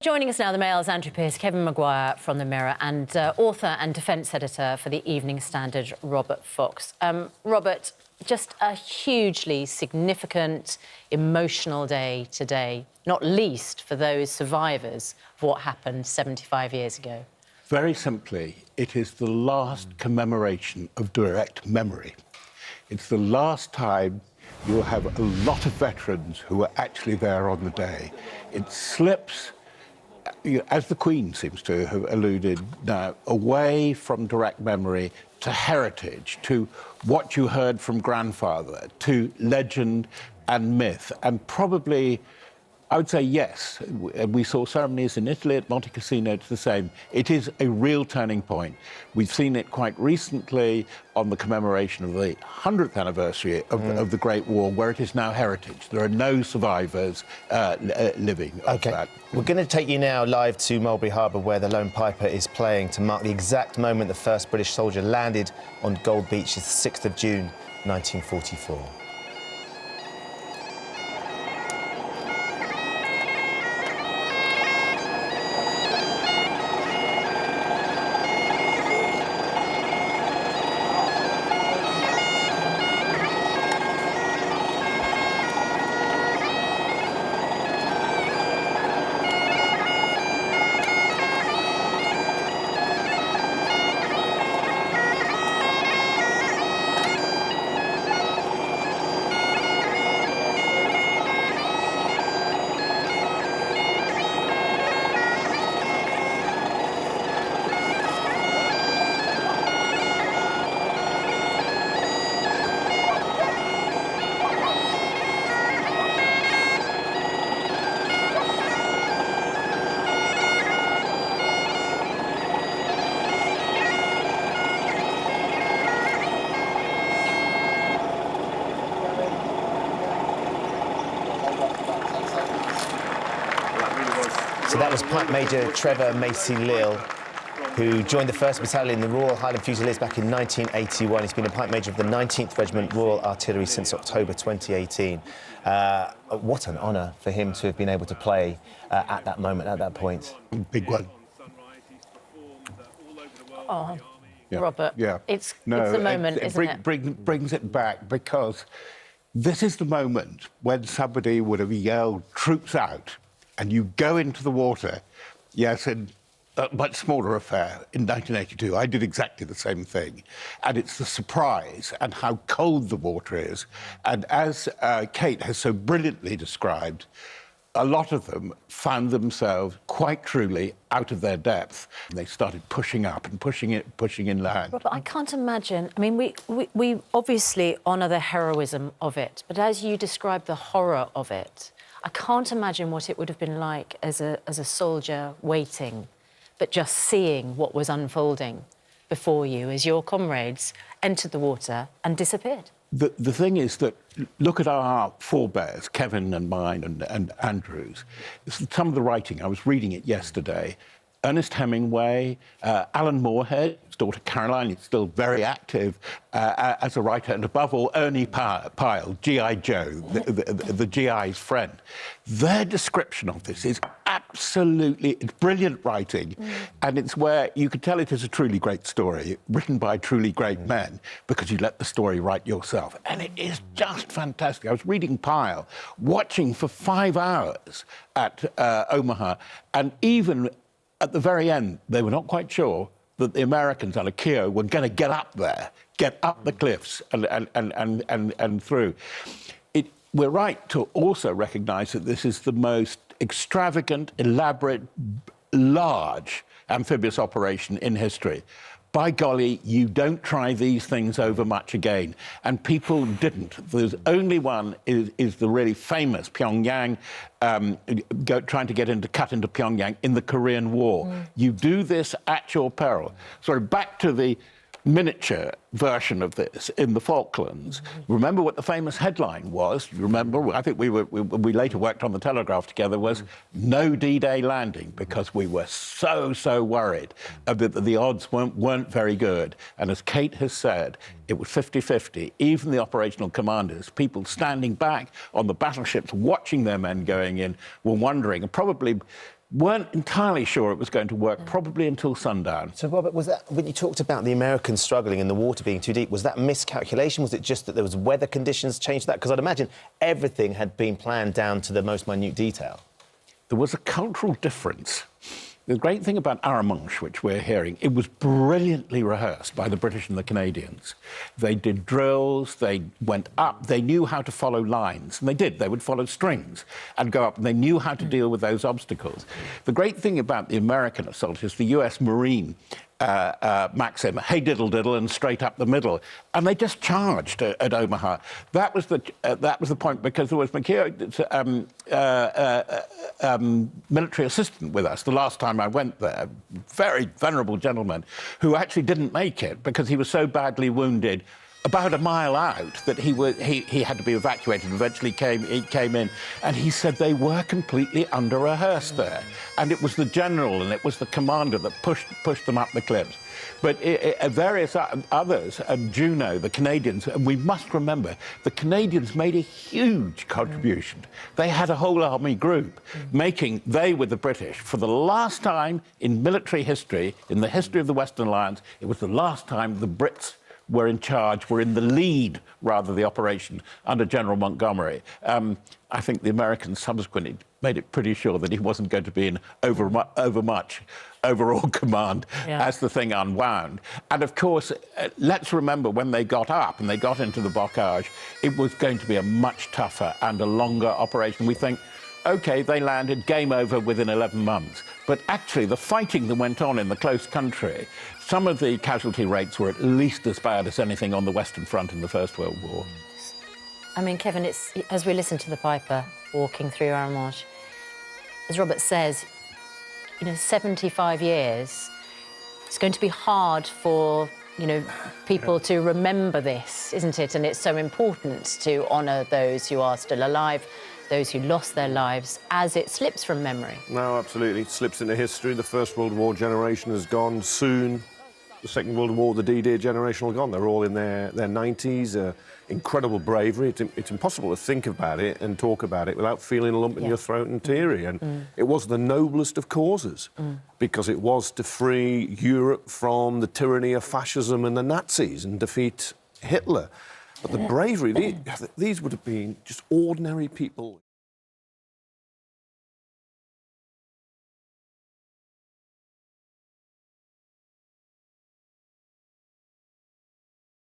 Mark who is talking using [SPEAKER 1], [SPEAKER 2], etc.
[SPEAKER 1] Joining us now, the Mail's Andrew Piers, Kevin Maguire from The Mirror, and author and defence editor for the Evening Standard, Robert Fox. Robert, just a hugely significant, emotional day today, not least for those survivors of what happened 75 years ago.
[SPEAKER 2] Very simply, it is the last commemoration of direct memory. It's the last time you'll have a lot of veterans who were actually there on the day. It slips, as the Queen seems to have alluded now, away from direct memory to heritage, to what you heard from grandfather, to legend and myth, and probably, I would say yes. We saw ceremonies in Italy at Monte Cassino, it's the same. It is a real turning point. We've seen it quite recently on the commemoration of the 100th anniversary of the Great War, where it is now heritage. There are no survivors living of that.
[SPEAKER 3] We're going to take you now live to Mulberry Harbour, where the Lone Piper is playing to mark the exact moment the first British soldier landed on Gold Beach, the 6th of June, 1944. So that was Pipe Major Trevor Macy-Lill, who joined the 1st Battalion, the Royal Highland Fusiliers, back in 1981. He's been a Pipe Major of the 19th Regiment Royal Artillery since October 2018. What an honour for him to have been able to play at that moment, at that point.
[SPEAKER 2] Big one.
[SPEAKER 1] Oh, yeah. Robert,
[SPEAKER 2] yeah.
[SPEAKER 1] It's the moment, isn't it?
[SPEAKER 2] Brings it back, because this is the moment when somebody would have yelled, "Troops out," and you go into the water. Yes, in a much smaller affair in 1982, I did exactly the same thing. And it's the surprise and how cold the water is. And as Kate has so brilliantly described, a lot of them found themselves quite truly out of their depth. They started pushing up and pushing inland.
[SPEAKER 1] Robert, I can't imagine. I mean, we obviously honour the heroism of it, but as you describe the horror of it, I can't imagine what it would have been like as a soldier waiting, but just seeing what was unfolding before you as your comrades entered the water and disappeared.
[SPEAKER 2] The thing is that, look at our forebears, Kevin and mine and Andrew's. Some of the writing, I was reading it yesterday. Ernest Hemingway, Alan Moorhead, his daughter Caroline is still very active as a writer, and above all, Ernie Pyle, G.I. Joe, the GI's friend. Their description of this is it's brilliant writing, and it's where you could tell it is a truly great story, written by truly great men, because you let the story write yourself. And it is just fantastic. I was reading Pyle, watching for 5 hours at Omaha, and even at the very end, they were not quite sure that the Americans on Keogh were going to get up there, get up the cliffs and through. We're right to also recognise that this is the most extravagant, elaborate, large amphibious operation in history. By golly, you don't try these things over much again. And people didn't. There's only one is the really famous Pyongyang, trying to cut into Pyongyang in the Korean War. You do this at your peril. So back to the miniature version of this in the Falklands. Remember what the famous headline was? Remember, I think we later worked on the Telegraph together, was "No D-Day landing," because we were so worried that the odds weren't very good. And as Kate has said, it was 50-50. Even the operational commanders, people standing back on the battleships watching their men going in, were wondering, and probably weren't entirely sure it was going to work, probably until sundown.
[SPEAKER 3] So, Robert, was that, when you talked about the Americans struggling and the water being too deep, was that miscalculation? Was it just that there was weather conditions changed that? Because I'd imagine everything had been planned down to the most minute detail.
[SPEAKER 2] There was a cultural difference. The great thing about Arromanches, which we're hearing, it was brilliantly rehearsed by the British and the Canadians. They did drills, they went up, they knew how to follow lines, and they did. They would follow strings and go up, and they knew how to deal with those obstacles. The great thing about the American assault is the US Marine maxim, hey diddle diddle and straight up the middle, and they just charged at Omaha. That was the point, because there was Maguire's military assistant with us the last time I went there, very venerable gentleman, who actually didn't make it because he was so badly wounded about a mile out that he had to be evacuated. Eventually he came in, and he said they were completely under-rehearsed there. And it was the general and it was the commander that pushed them up the cliffs. But various others, Juno, the Canadians, and we must remember, the Canadians made a huge contribution. They had a whole army group they were the British. For the last time in military history, in the history of the Western Alliance, it was the last time the Brits were in charge, were in the lead, rather, the operation under General Montgomery. I think the Americans subsequently made it pretty sure that he wasn't going to be in overmuch overall command as the thing unwound. And of course, let's remember, when they got up and they got into the bocage, it was going to be a much tougher and a longer operation. We think, OK, they landed, game over within 11 months. But actually, the fighting that went on in the close country, some of the casualty rates were at least as bad as anything on the Western Front in the First World War.
[SPEAKER 1] I mean, Kevin, as we listen to the piper walking through Arromanches, as Robert says, 75 years, it's going to be hard for, people to remember this, isn't it? And it's so important to honour those who are still alive, those who lost their lives, as it slips from memory.
[SPEAKER 4] No, absolutely. It slips into history. The First World War generation has gone soon. The Second World War, the D-Day generation, are gone. They're all in their 90s. Incredible bravery. It's impossible to think about it and talk about it without feeling a lump in your throat and teary. And it was the noblest of causes, because it was to free Europe from the tyranny of fascism and the Nazis and defeat Hitler. But the bravery, these would have been just ordinary people.